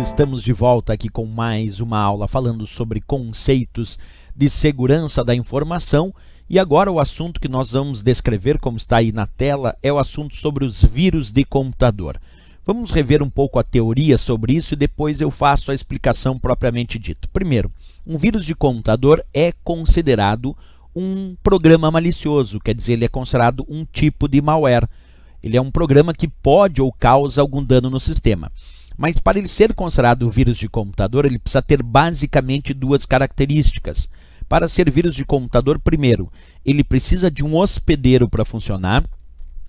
estamos de volta aqui com mais uma aula falando sobre conceitos de segurança da informação. E agora o assunto que nós vamos descrever, como está aí na tela, é o assunto sobre os vírus de computador. Vamos rever um pouco a teoria sobre isso e depois eu faço a explicação propriamente dita. Primeiro, um vírus de computador é considerado um programa malicioso, quer dizer, ele é considerado um tipo de malware. Ele é um programa que pode ou causa algum dano no sistema. Mas para ele ser considerado vírus de computador, ele precisa ter basicamente duas características. Para ser vírus de computador, primeiro, ele precisa de um hospedeiro para funcionar.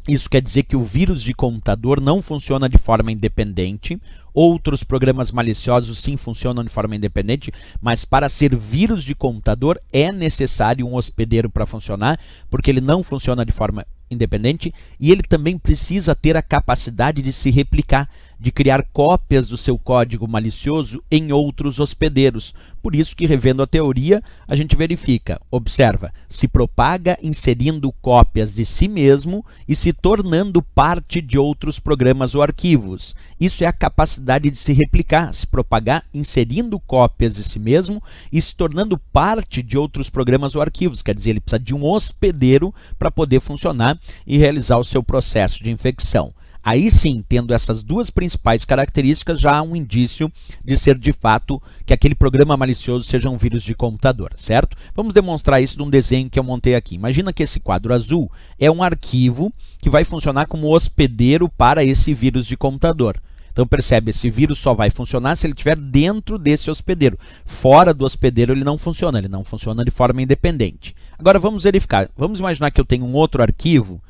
Isso quer dizer que o vírus de computador não funciona de forma independente. Outros programas maliciosos sim funcionam de forma independente, mas para ser vírus de computador é necessário um hospedeiro para funcionar, porque ele não funciona de forma independente e ele também precisa ter a capacidade de se replicar, de criar cópias do seu código malicioso em outros hospedeiros. Por isso que, revendo a teoria, a gente verifica, observa, se propaga inserindo cópias de si mesmo e se tornando parte de outros programas ou arquivos. Isso é a capacidade de se replicar, se propagar inserindo cópias de si mesmo e se tornando parte de outros programas ou arquivos. Quer dizer, ele precisa de um hospedeiro para poder funcionar e realizar o seu processo de infecção. Aí sim, tendo essas duas principais características, já há um indício de ser de fato que aquele programa malicioso seja um vírus de computador, certo? Vamos demonstrar isso num desenho que eu montei aqui. Imagina que esse quadro azul é um arquivo que vai funcionar como hospedeiro para esse vírus de computador. Então percebe, esse vírus só vai funcionar se ele estiver dentro desse hospedeiro. Fora do hospedeiro ele não funciona de forma independente. Agora vamos verificar, vamos imaginar que eu tenho um outro arquivo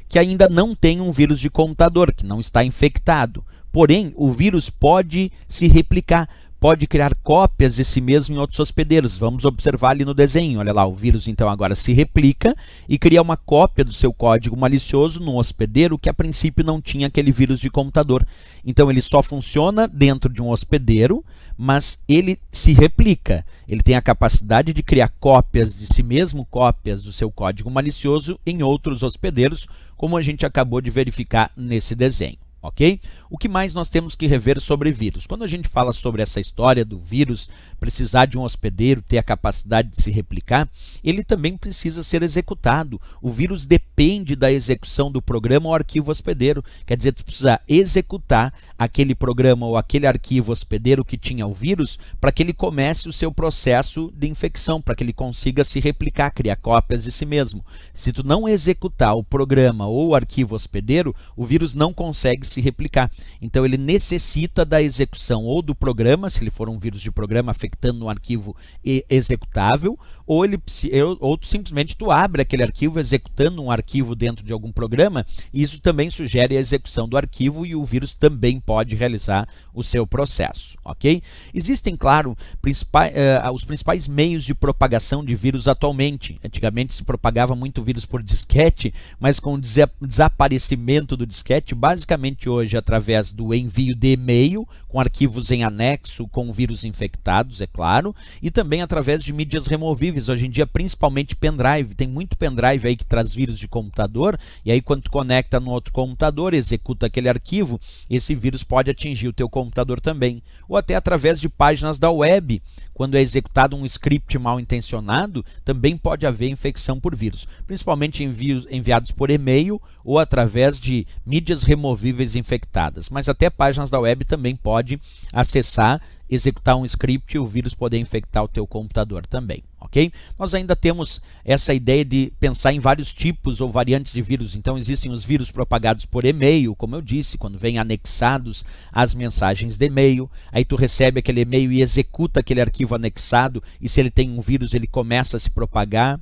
que ainda não tem um vírus de computador, que não está infectado. Porém, o vírus pode se replicar, pode criar cópias de si mesmo em outros hospedeiros. Vamos observar ali no desenho, olha lá, o vírus então agora se replica e cria uma cópia do seu código malicioso num hospedeiro que a princípio não tinha aquele vírus de computador. Então ele só funciona dentro de um hospedeiro, mas ele se replica. Ele tem a capacidade de criar cópias de si mesmo, cópias do seu código malicioso em outros hospedeiros, como a gente acabou de verificar nesse desenho. Ok? O que mais nós temos que rever sobre vírus? Quando a gente fala sobre essa história do vírus precisar de um hospedeiro, ter a capacidade de se replicar, ele também precisa ser executado. O vírus depende da execução do programa ou arquivo hospedeiro. Quer dizer, tu precisa executar aquele programa ou aquele arquivo hospedeiro que tinha o vírus para que ele comece o seu processo de infecção, para que ele consiga se replicar, criar cópias de si mesmo. Se tu não executar o programa ou o arquivo hospedeiro, o vírus não consegue se replicar. Então ele necessita da execução ou do programa, se ele for um vírus de programa afetando um arquivo executável, ou simplesmente tu abre aquele arquivo executando um arquivo dentro de algum programa, e isso também sugere a execução do arquivo e o vírus também pode realizar o seu processo, ok? Existem, claro, os principais meios de propagação de vírus atualmente. Antigamente se propagava muito vírus por disquete, mas com o desaparecimento do disquete, basicamente hoje através do envio de e-mail, com arquivos em anexo, com vírus infectados, é claro, e também através de mídias removíveis. Hoje em dia, principalmente pendrive, tem muito pendrive aí que traz vírus de computador, e aí quando tu conecta no outro computador, executa aquele arquivo, esse vírus pode atingir o teu computador também. Ou até através de páginas da web, quando é executado um script mal intencionado, também pode haver infecção por vírus, principalmente enviados por e-mail ou através de mídias removíveis infectadas. Mas até páginas da web também pode acessar, executar um script e o vírus poder infectar o teu computador também, ok? Nós ainda temos essa ideia de pensar em vários tipos ou variantes de vírus. Então existem os vírus propagados por e-mail, como eu disse, quando vêm anexados às mensagens de e-mail, aí tu recebe aquele e-mail e executa aquele arquivo anexado, e se ele tem um vírus ele começa a se propagar.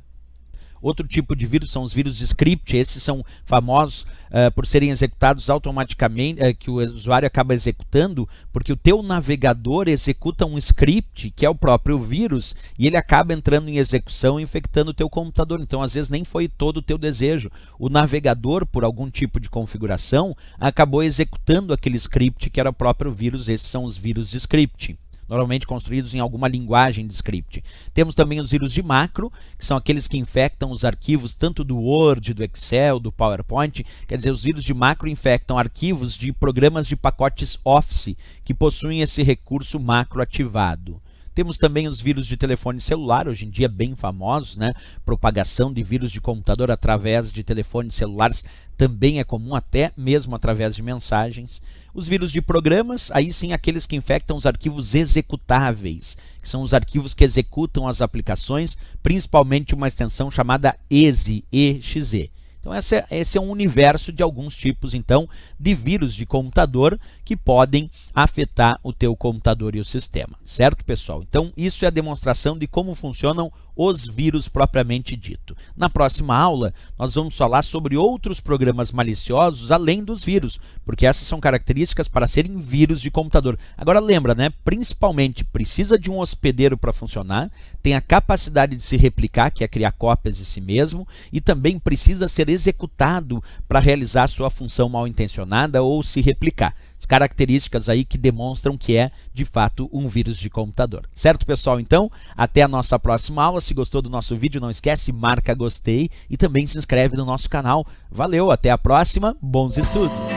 Outro tipo de vírus são os vírus de script. Esses são famosos por serem executados automaticamente, que o usuário acaba executando, porque o teu navegador executa um script, que é o próprio vírus, e ele acaba entrando em execução e infectando o teu computador. Então, às vezes, nem foi todo o teu desejo. O navegador, por algum tipo de configuração, acabou executando aquele script que era o próprio vírus. Esses são os vírus de script. normalmente construídos em alguma linguagem de script. Temos também os vírus de macro, que são aqueles que infectam os arquivos tanto do Word, do Excel, do PowerPoint. Quer dizer, os vírus de macro infectam arquivos de programas de pacotes Office que possuem esse recurso macro ativado. Temos também os vírus de telefone celular, hoje em dia bem famosos, né? Propagação de vírus de computador através de telefones celulares também é comum, até mesmo através de mensagens. Os vírus de programas, aí sim aqueles que infectam os arquivos executáveis, que são os arquivos que executam as aplicações, principalmente uma extensão chamada exe, exe. Então esse é um universo de alguns tipos então de vírus de computador que podem afetar o teu computador e o sistema, certo, pessoal? Então isso é a demonstração de como funcionam os vírus propriamente dito. Na próxima aula nós vamos falar sobre outros programas maliciosos além dos vírus, porque essas são características para serem vírus de computador. Agora lembra, né? Principalmente precisa de um hospedeiro para funcionar, tem a capacidade de se replicar, que é criar cópias de si mesmo, e também precisa ser executado para realizar sua função mal intencionada ou se replicar. Características aí que demonstram que é, de fato, um vírus de computador. Certo, pessoal? Então, até a nossa próxima aula. Se gostou do nosso vídeo, não esquece, marca gostei e também se inscreve no nosso canal. Valeu, até a próxima, bons estudos!